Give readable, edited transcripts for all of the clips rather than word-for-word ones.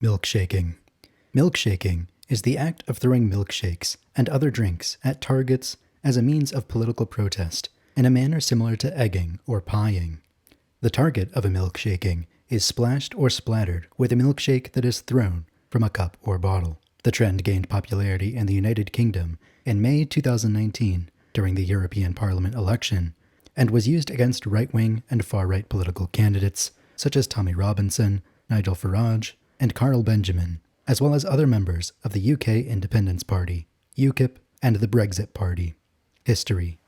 Milkshaking. Milkshaking is the act of throwing milkshakes and other drinks at targets as a means of political protest in a manner similar to egging or pieing. The target of a milkshaking is splashed or splattered with a milkshake that is thrown from a cup or bottle. The trend gained popularity in the United Kingdom in May 2019 during the European Parliament election and was used against right-wing and far-right political candidates such as Tommy Robinson, Nigel Farage, and Carl Benjamin, as well as other members of the UK Independence Party, UKIP, and the Brexit Party. History.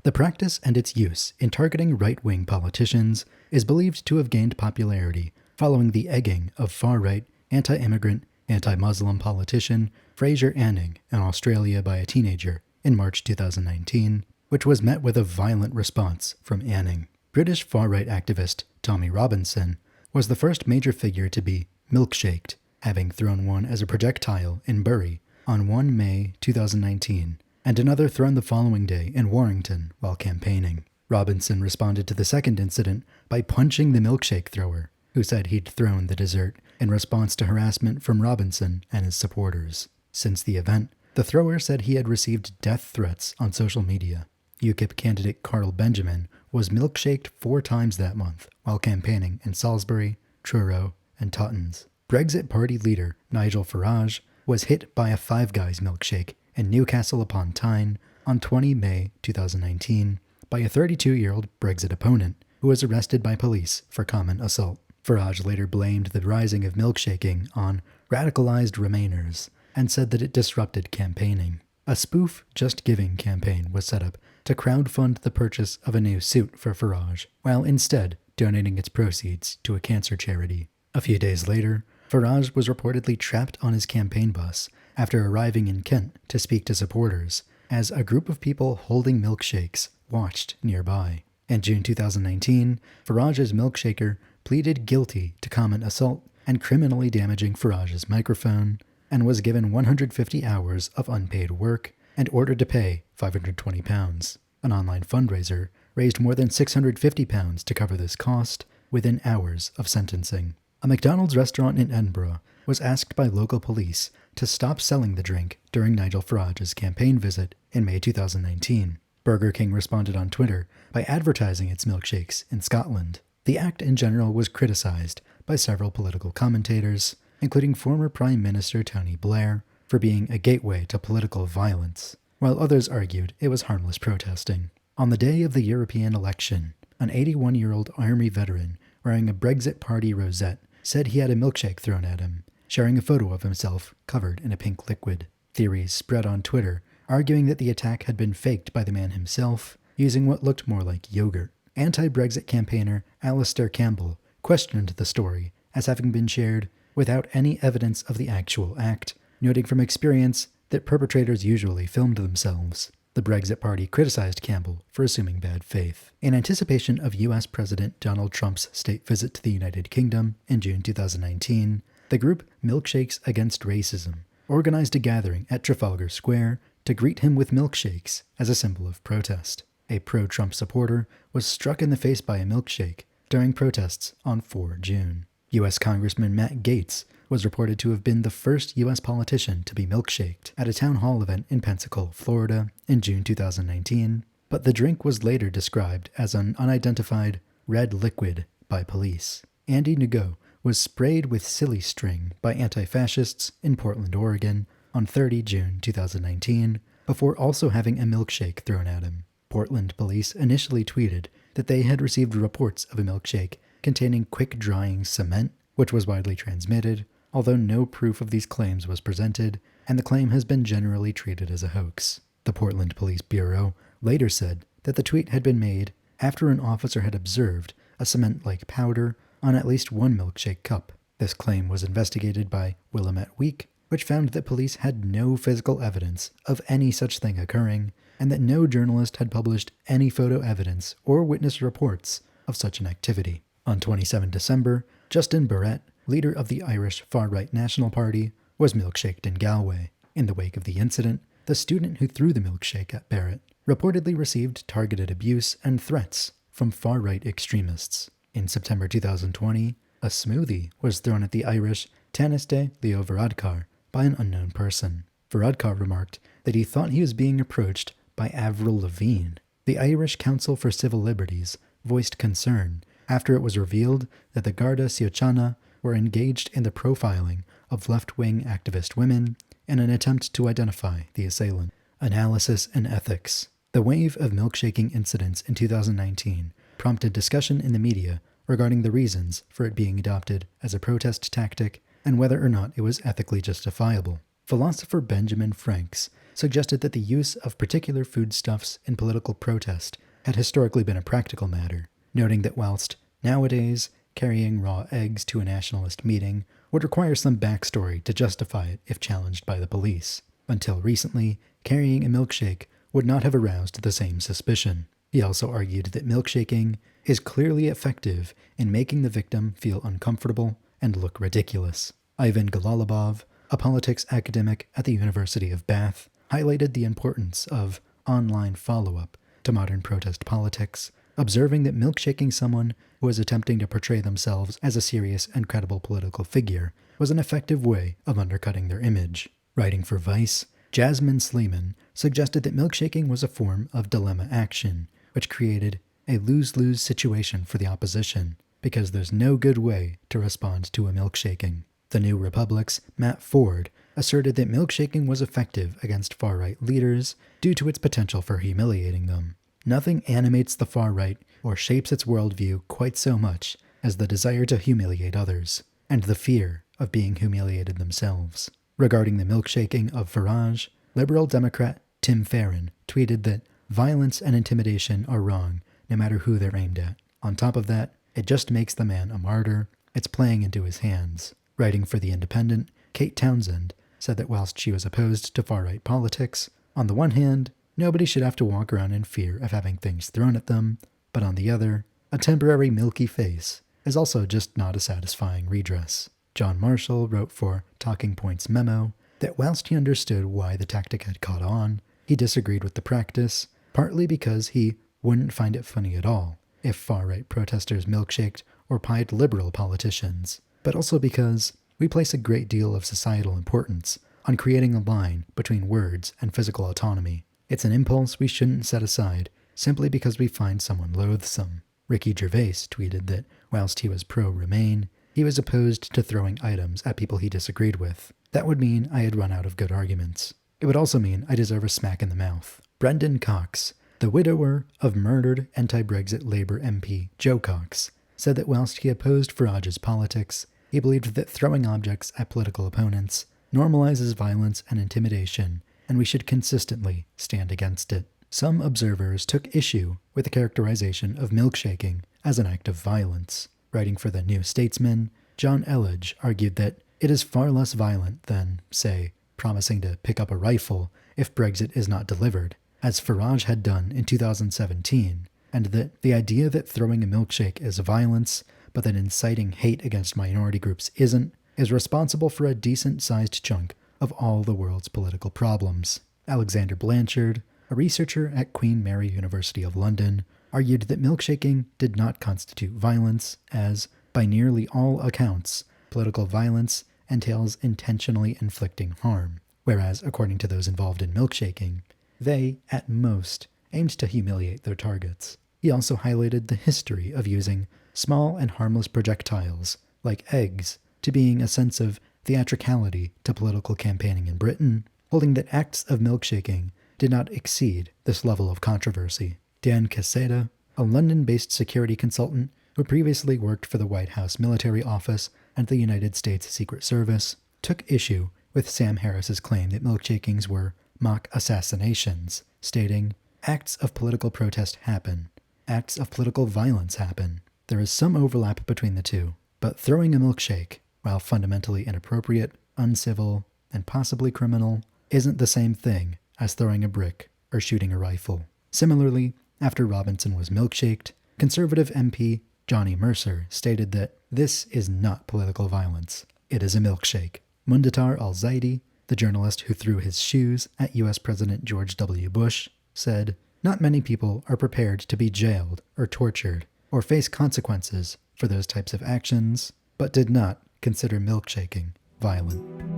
The practice and its use in targeting right-wing politicians is believed to have gained popularity following the egging of far-right, anti-immigrant, anti-Muslim politician Fraser Anning in Australia by a teenager in March 2019, which was met with a violent response from Anning. British far-right activist Tommy Robinson was the first major figure to be milkshaked, having thrown one as a projectile in Bury on 1 May 2019, and another thrown the following day in Warrington while campaigning. Robinson responded to the second incident by punching the milkshake thrower, who said he'd thrown the dessert in response to harassment from Robinson and his supporters. Since the event, the thrower said he had received death threats on social media. UKIP candidate Carl Benjamin was milkshaked 4 times that month while campaigning in Salisbury, Truro, and Tuttons. Brexit Party leader Nigel Farage was hit by a Five Guys milkshake in Newcastle upon Tyne on 20 May 2019 by a 32-year-old Brexit opponent who was arrested by police for common assault. Farage later blamed the rising of milkshaking on radicalized Remainers and said that it disrupted campaigning. A spoof Just Giving campaign was set up to crowdfund the purchase of a new suit for Farage, while instead donating its proceeds to a cancer charity. A few days later, Farage was reportedly trapped on his campaign bus after arriving in Kent to speak to supporters, as a group of people holding milkshakes watched nearby. In June 2019, Farage's milkshaker pleaded guilty to common assault and criminally damaging Farage's microphone, and was given 150 hours of unpaid work and ordered to pay £520. An online fundraiser raised more than £650 to cover this cost within hours of sentencing. A McDonald's restaurant in Edinburgh was asked by local police to stop selling the drink during Nigel Farage's campaign visit in May 2019. Burger King responded on Twitter by advertising its milkshakes in Scotland. The act in general was criticized by several political commentators, including former Prime Minister Tony Blair, for being a gateway to political violence, while others argued it was harmless protesting. On the day of the European election, an 81-year-old army veteran wearing a Brexit Party rosette said he had a milkshake thrown at him, sharing a photo of himself covered in a pink liquid. Theories spread on Twitter, arguing that the attack had been faked by the man himself, using what looked more like yogurt. Anti-Brexit campaigner Alistair Campbell questioned the story as having been shared without any evidence of the actual act, noting from experience that perpetrators usually filmed themselves. The Brexit Party criticized Campbell for assuming bad faith. In anticipation of US President Donald Trump's state visit to the United Kingdom in June 2019, the group Milkshakes Against Racism organized a gathering at Trafalgar Square to greet him with milkshakes as a symbol of protest. A pro-Trump supporter was struck in the face by a milkshake during protests on 4 June. U.S. Congressman Matt Gaetz was reported to have been the first U.S. politician to be milkshaked at a town hall event in Pensacola, Florida in June 2019, but the drink was later described as an unidentified red liquid by police. Andy Ngo was sprayed with silly string by anti-fascists in Portland, Oregon on 30 June 2019, before also having a milkshake thrown at him. Portland police initially tweeted that they had received reports of a milkshake containing quick-drying cement, which was widely transmitted, although no proof of these claims was presented, and the claim has been generally treated as a hoax. The Portland Police Bureau later said that the tweet had been made after an officer had observed a cement-like powder on at least one milkshake cup. This claim was investigated by Willamette Week, which found that police had no physical evidence of any such thing occurring, and that no journalist had published any photo evidence or witness reports of such an activity. On 27 December, Justin Barrett, leader of the Irish far-right National Party, was milkshaked in Galway. In the wake of the incident, the student who threw the milkshake at Barrett reportedly received targeted abuse and threats from far-right extremists. In September 2020, a smoothie was thrown at the Irish Taniste Leo Varadkar by an unknown person. Varadkar remarked that he thought he was being approached by Avril Lavigne. The Irish Council for Civil Liberties voiced concern after it was revealed that the Garda Síochána were engaged in the profiling of left-wing activist women in an attempt to identify the assailant. Analysis and ethics. The wave of milkshaking incidents in 2019 prompted discussion in the media regarding the reasons for it being adopted as a protest tactic and whether or not it was ethically justifiable. Philosopher Benjamin Franks suggested that the use of particular foodstuffs in political protest had historically been a practical matter, noting that whilst nowadays carrying raw eggs to a nationalist meeting would require some backstory to justify it if challenged by the police, until recently, carrying a milkshake would not have aroused the same suspicion. He also argued that milkshaking is clearly effective in making the victim feel uncomfortable and look ridiculous. Ivan Galalabov, a politics academic at the University of Bath, highlighted the importance of online follow-up to modern protest politics, observing that milkshaking someone who was attempting to portray themselves as a serious and credible political figure was an effective way of undercutting their image. Writing for Vice, Jasmine Sleeman suggested that milkshaking was a form of dilemma action, which created a lose-lose situation for the opposition, because there's no good way to respond to a milkshaking. The New Republic's Matt Ford asserted that milkshaking was effective against far-right leaders due to its potential for humiliating them. Nothing animates the far-right or shapes its worldview quite so much as the desire to humiliate others, and the fear of being humiliated themselves. Regarding the milkshaking of Farage, Liberal Democrat Tim Farron tweeted that violence and intimidation are wrong no matter who they're aimed at. On top of that, it just makes the man a martyr. It's playing into his hands. Writing for The Independent, Kate Townsend said that whilst she was opposed to far-right politics, on the one hand, nobody should have to walk around in fear of having things thrown at them, but on the other, a temporary milky face is also just not a satisfying redress. John Marshall wrote for Talking Points Memo that whilst he understood why the tactic had caught on, he disagreed with the practice, partly because he wouldn't find it funny at all if far-right protesters milkshaked or pied liberal politicians, but also because we place a great deal of societal importance on creating a line between words and physical autonomy. It's an impulse we shouldn't set aside simply because we find someone loathsome. Ricky Gervais tweeted that whilst he was pro-Remain, he was opposed to throwing items at people he disagreed with. That would mean I had run out of good arguments. It would also mean I deserve a smack in the mouth. Brendan Cox, the widower of murdered anti-Brexit Labour MP Joe Cox, said that whilst he opposed Farage's politics, he believed that throwing objects at political opponents normalizes violence and intimidation, and we should consistently stand against it. Some observers took issue with the characterization of milkshaking as an act of violence. Writing for the New Statesman, John Elledge argued that it is far less violent than, say, promising to pick up a rifle if Brexit is not delivered, as Farage had done in 2017, and that the idea that throwing a milkshake is violence, but that inciting hate against minority groups isn't, is responsible for a decent-sized chunk of all the world's political problems. Alexander Blanchard, a researcher at Queen Mary University of London, argued that milkshaking did not constitute violence, as, by nearly all accounts, political violence entails intentionally inflicting harm, whereas, according to those involved in milkshaking, they, at most, aimed to humiliate their targets. He also highlighted the history of using small and harmless projectiles, like eggs, to being a sense of theatricality to political campaigning in Britain, holding that acts of milkshaking did not exceed this level of controversy. Dan Caseta, a London-based security consultant who previously worked for the White House Military Office and the United States Secret Service, took issue with Sam Harris's claim that milkshakings were mock assassinations, stating, "Acts of political protest happen. Acts of political violence happen. There is some overlap between the two, but throwing a milkshake, while fundamentally inappropriate, uncivil, and possibly criminal, isn't the same thing as throwing a brick or shooting a rifle." Similarly, after Robinson was milkshaked, conservative MP Johnny Mercer stated that this is not political violence. It is a milkshake. Mundatar al-Zaidi, the journalist who threw his shoes at U.S. President George W. Bush, said, "Not many people are prepared to be jailed or tortured or face consequences for those types of actions, but did not consider milkshaking violent.